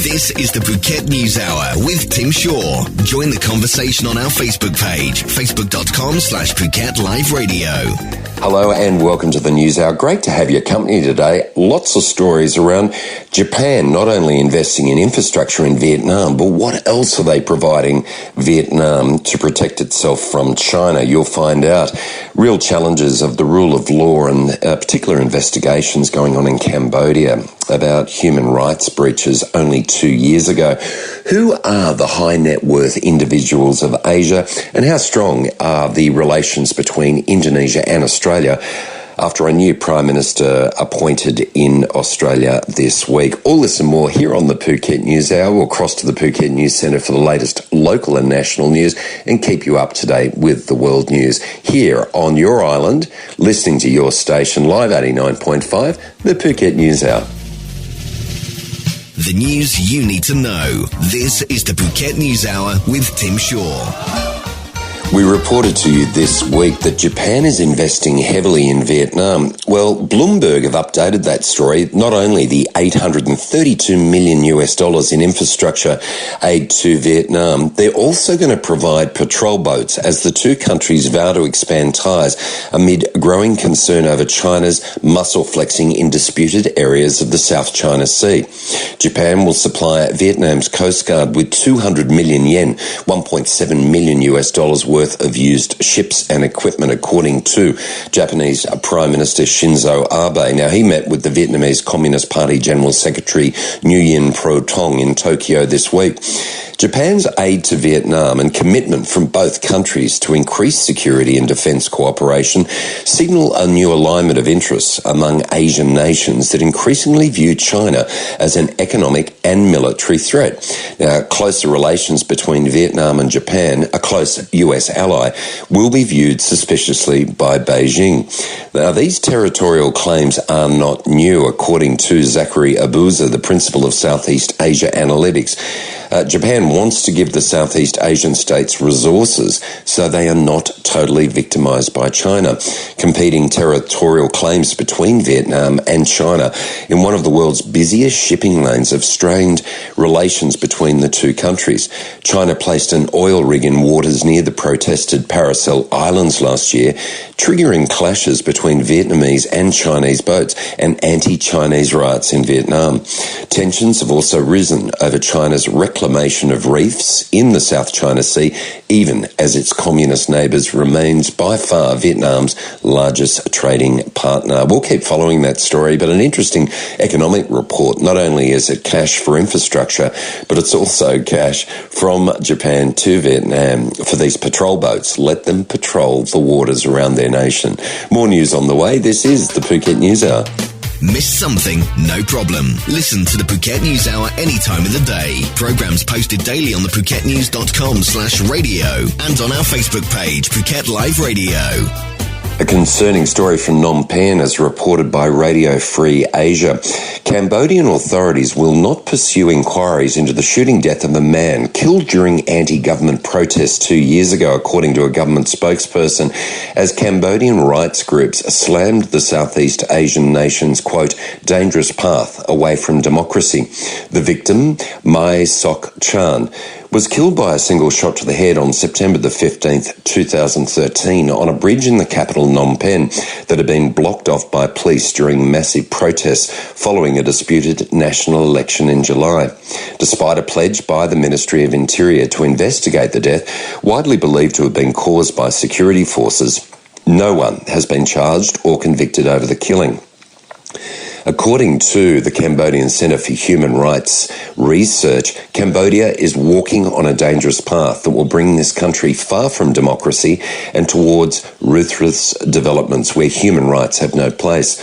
This is the Phuket News Hour with Tim Shaw. Join the conversation on our Facebook page, facebook.com/Phuket Live Radio. Hello and welcome to the News Hour. Great to have your company today. Lots of stories around Japan, not only investing in infrastructure in Vietnam, but what else are they providing Vietnam to protect itself from China? You'll find out real challenges of the rule of law and particular investigations going on in Cambodia about human rights breaches only 2 years ago. Who are the high net worth individuals of Asia, and how strong are the relations between Indonesia and Australia after a new Prime Minister appointed in Australia this week? All this and more here on the Phuket News Hour. We'll cross to the Phuket News Centre for the latest local and national news and keep you up to date with the world news here on your island, listening to your station, Live 89.5, the Phuket News Hour. The news you need to know. This is the Phuket News Hour with Tim Shaw. We reported to you this week that Japan is investing heavily in Vietnam. Well, Bloomberg have updated that story. Not only the $832 million in infrastructure aid to Vietnam, they're also going to provide patrol boats as the two countries vow to expand ties amid growing concern over China's muscle flexing in disputed areas of the South China Sea. Japan will supply Vietnam's Coast Guard with 200 million yen, $1.7 million worth of used ships and equipment, according to Japanese Prime Minister Shinzo Abe. Now, he met with the Vietnamese Communist Party General Secretary Nguyen Pro Tong in Tokyo this week. Japan's aid to Vietnam and commitment from both countries to increase security and defence cooperation signal a new alignment of interests among Asian nations that increasingly view China as an economic and military threat. Now, closer relations between Vietnam and Japan, a close US ally, will be viewed suspiciously by Beijing. Now, these territorial claims are not new, according to Zachary Abuza, the principal of Southeast Asia Analytics. Japan wants to give the Southeast Asian states resources so they are not totally victimised by China. Competing territorial claims between Vietnam and China in one of the world's busiest shipping lanes have strained relations between the two countries. China placed an oil rig in waters near the protested Paracel Islands last year, triggering clashes between Vietnamese and Chinese boats and anti-Chinese riots in Vietnam. Tensions have also risen over China's reclamation of reefs in the South China Sea, even as its communist neighbours remains by far Vietnam's largest trading partner. We'll keep following that story, but an interesting economic report. Not only is it cash for infrastructure, but it's also cash from Japan to Vietnam for these patrol boats. Let them patrol the waters around their nation. More news on the way. This is the Phuket News Hour. Missed something? No problem. Listen to the Phuket News Hour any time of the day. Programs posted daily on the phuketnews.com/radio and on our Facebook page, Phuket Live Radio. A concerning story from Phnom Penh as reported by Radio Free Asia. Cambodian authorities will not pursue inquiries into the shooting death of a man killed during anti-government protests 2 years ago, according to a government spokesperson, as Cambodian rights groups slammed the Southeast Asian nation's, quote, dangerous path away from democracy. The victim, Mai Sok Chan, was killed by a single shot to the head on September the 15th, 2013 on a bridge in the capital Phnom Penh that had been blocked off by police during massive protests following a disputed national election in July. Despite a pledge by the Ministry of Interior to investigate the death, widely believed to have been caused by security forces, no one has been charged or convicted over the killing. According to the Cambodian Centre for Human Rights Research, Cambodia is walking on a dangerous path that will bring this country far from democracy and towards ruthless developments where human rights have no place.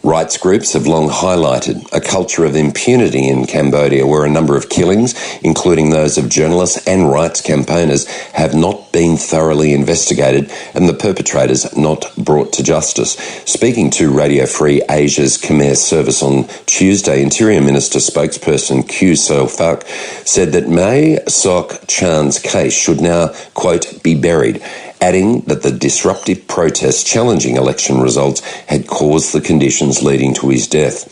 Rights groups have long highlighted a culture of impunity in Cambodia where a number of killings, including those of journalists and rights campaigners, have not been thoroughly investigated and the perpetrators not brought to justice. Speaking to Radio Free Asia's Khmer service on Tuesday, Interior Minister spokesperson Kyu So-Fak said that Mai Sok Chan's case should now, quote, be buried, adding that the disruptive protests challenging election results had caused the conditions leading to his death.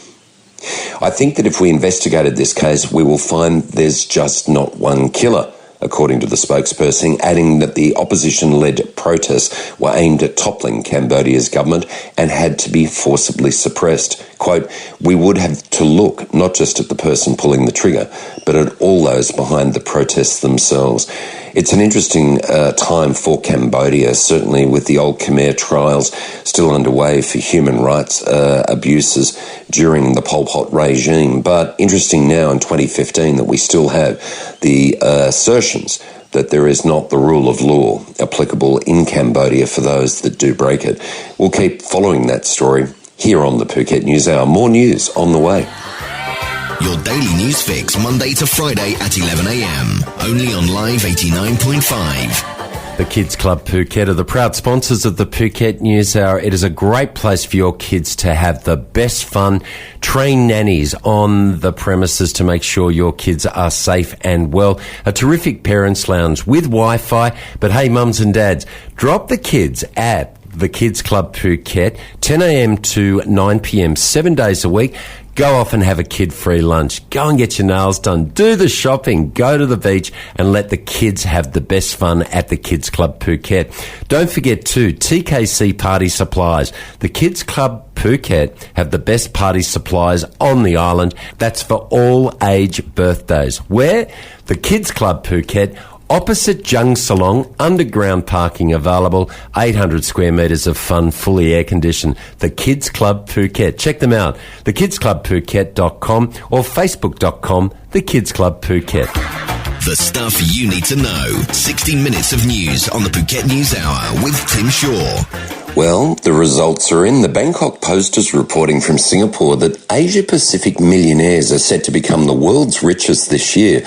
I think that if we investigated this case, we will find there's just not one killer, according to the spokesperson, adding that the opposition-led protests were aimed at toppling Cambodia's government and had to be forcibly suppressed. Quote, we would have to look not just at the person pulling the trigger, but at all those behind the protests themselves. It's an interesting time for Cambodia, certainly with the old Khmer trials still underway for human rights abuses during the Pol Pot regime. But interesting now in 2015 that we still have the assertions that there is not the rule of law applicable in Cambodia for those that do break it. We'll keep following that story here on the Phuket News Hour. More news on the way. Your daily news fix, Monday to Friday at 11 a.m. Only on Live 89.5. The Kids Club Phuket are the proud sponsors of the Phuket News Hour. It is a great place for your kids to have the best fun. Train nannies on the premises to make sure your kids are safe and well. A terrific parents' lounge with Wi-Fi. But hey, mums and dads, drop the kids at the Kids Club Phuket, 10 a.m. to 9 p.m, 7 days a week. Go off and have a kid-free lunch. Go and get your nails done. Do the shopping. Go to the beach and let the kids have the best fun at the Kids Club Phuket. Don't forget too, TKC Party Supplies. The Kids Club Phuket have the best party supplies on the island. That's for all age birthdays. Where? The Kids Club Phuket, opposite Jung Salong, underground parking available, 800 square metres of fun, fully air-conditioned. The Kids Club Phuket. Check them out, thekidsclubphuket.com or facebook.com, The Kids Club Phuket. The stuff you need to know. 60 minutes of news on the Phuket News Hour with Tim Shaw. Well, the results are in. The Bangkok Post is reporting from Singapore that Asia-Pacific millionaires are set to become the world's richest this year.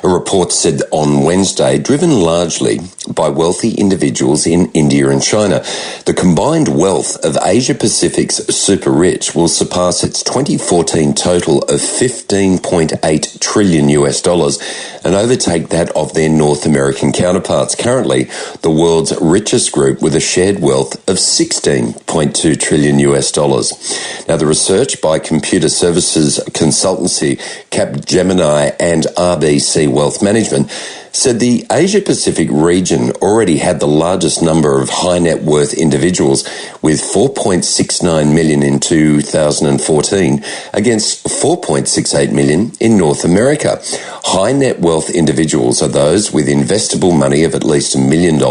A report said on Wednesday, driven largely by wealthy individuals in India and China. The combined wealth of Asia-Pacific's super rich will surpass its 2014 total of $15.8 trillion and overtake that of their North American counterparts. Currently, the world's richest group with a shared wealth of $16.2 trillion. Now, the research by computer services consultancy Capgemini and RBC Wealth Management said the Asia-Pacific region already had the largest number of high net worth individuals, with 4.69 million in 2014 against 4.68 million in North America. High net wealth individuals are those with investable money of at least $1 million,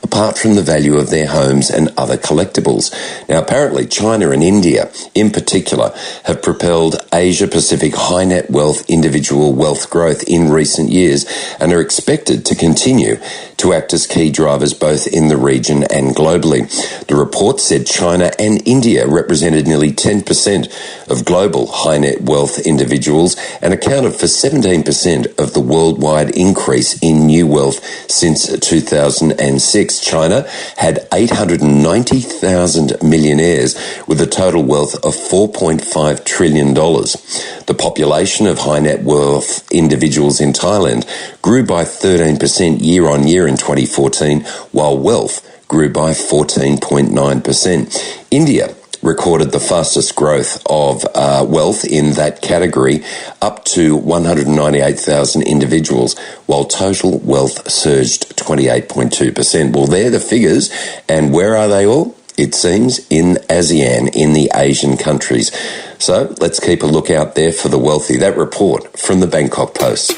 apart from the value of their homes and other collectibles. Now, apparently, China and India, in particular, have propelled Asia-Pacific high net wealth individual wealth growth in recent years and are expected to continue to act as key drivers both in the region and globally. The report said China and India represented nearly 10% of global high net wealth individuals and accounted for 17% of the worldwide increase in new wealth since 2006. China had 890,000 millionaires with a total wealth of $4.5 trillion. The population of high net wealth individuals in Thailand grew by 13% year on year in 2014, while wealth grew by 14.9%. India recorded the fastest growth of wealth in that category, up to 198,000 individuals, while total wealth surged 28.2%. Well, they're the figures, and where are they all? It seems in ASEAN, in the Asian countries. So let's keep a look out there for the wealthy. That report from the Bangkok Post.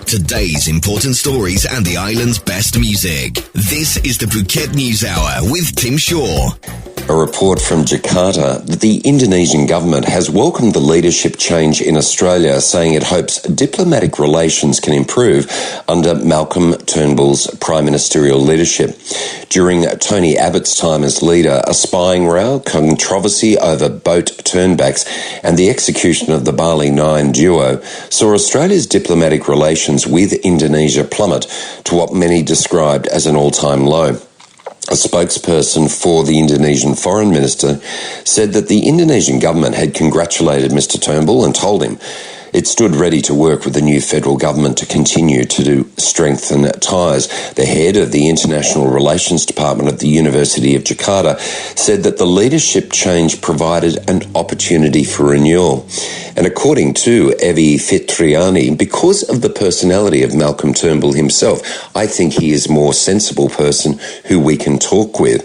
Today's important stories and the island's best music. This is the Phuket News Hour with Tim Shaw. A report from Jakarta that the Indonesian government has welcomed the leadership change in Australia, saying it hopes diplomatic relations can improve under Malcolm Turnbull's prime ministerial leadership. During Tony Abbott's time as leader, a spying row, controversy over boat turnbacks and the execution of the Bali 9 duo saw Australia's diplomatic relations with Indonesia plummet to what many described as an all-time low. A spokesperson for the Indonesian foreign minister said that the Indonesian government had congratulated Mr Turnbull and told him it stood ready to work with the new federal government to continue to strengthen ties. The head of the International Relations Department of the University of Jakarta said that the leadership change provided an opportunity for renewal. And according to Evi Fitriani, because of the personality of Malcolm Turnbull himself, I think he is a more sensible person who we can talk with.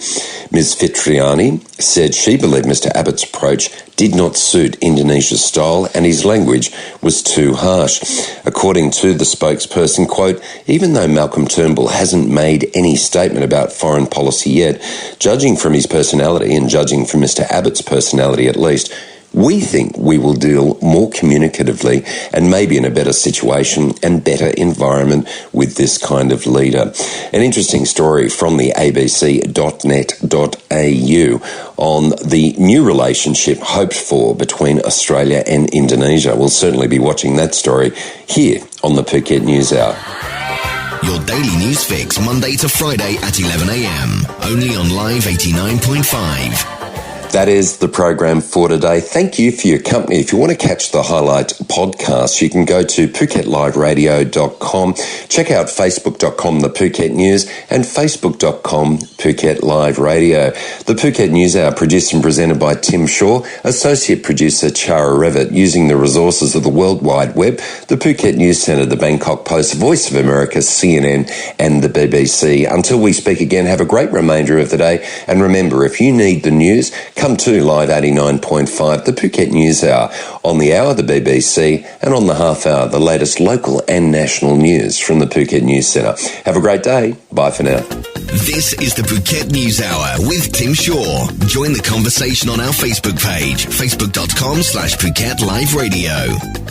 Ms. Fitriani said she believed Mr. Abbott's approach did not suit Indonesia's style and his language was too harsh. According to the spokesperson, quote, even though Malcolm Turnbull hasn't made any statement about foreign policy yet, judging from his personality and judging from Mr. Abbott's personality at least, we think we will deal more communicatively and maybe in a better situation and better environment with this kind of leader. An interesting story from the abc.net.au on the new relationship hoped for between Australia and Indonesia. We'll certainly be watching that story here on the Phuket News Hour. Your daily news fix, Monday to Friday at 11 a.m. Only on Live 89.5. That is the program for today. Thank you for your company. If you want to catch the highlight podcast, you can go to phuketradio.com. Check out facebook.com The Phuket News and facebook.com Phuket Live Radio. The Phuket News Hour produced and presented by Tim Shaw, associate producer Chara Revitt, using the resources of the World Wide Web, the Phuket News Centre, the Bangkok Post, Voice of America, CNN and the BBC. Until we speak again, have a great remainder of the day. And remember, if you need the news, come to Live 89.5, the Phuket News Hour. On the hour, the BBC, and on the half hour, the latest local and national news from the Phuket News Centre. Have a great day. Bye for now. This is the Phuket News Hour with Tim Shaw. Join the conversation on our Facebook page, facebook.com/Phuket Live Radio.